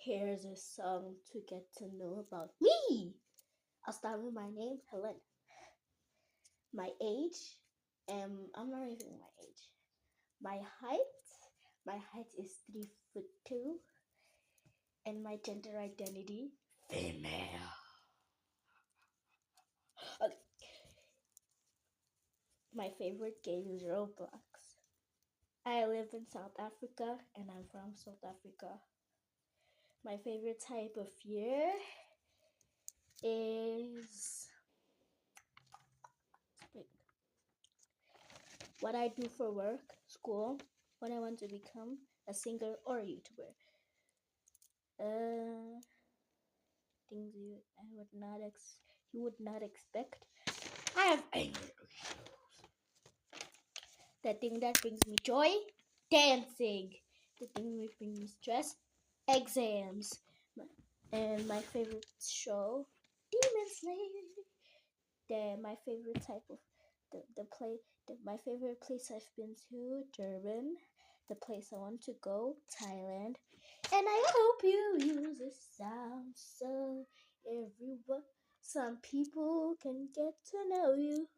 Here's a song to get to know about me. I'll start with my name, Helen. My age, I'm not even my age. My height is 3'2", and my gender identity, female. Okay. My favorite game is Roblox. I live in South Africa, and I'm from South Africa. My favorite type of year is spring. What I do for work, school, what I want to become, a singer or a YouTuber. Things you would not expect. I have anger issues. The thing that brings me joy, dancing. The thing that brings me stress, exams. And my favorite show, Demon Slayer. My favorite type of my favorite place I've been to, Durban. The place I want to go, Thailand. And I hope you use this sound so everyone, some people can get to know you.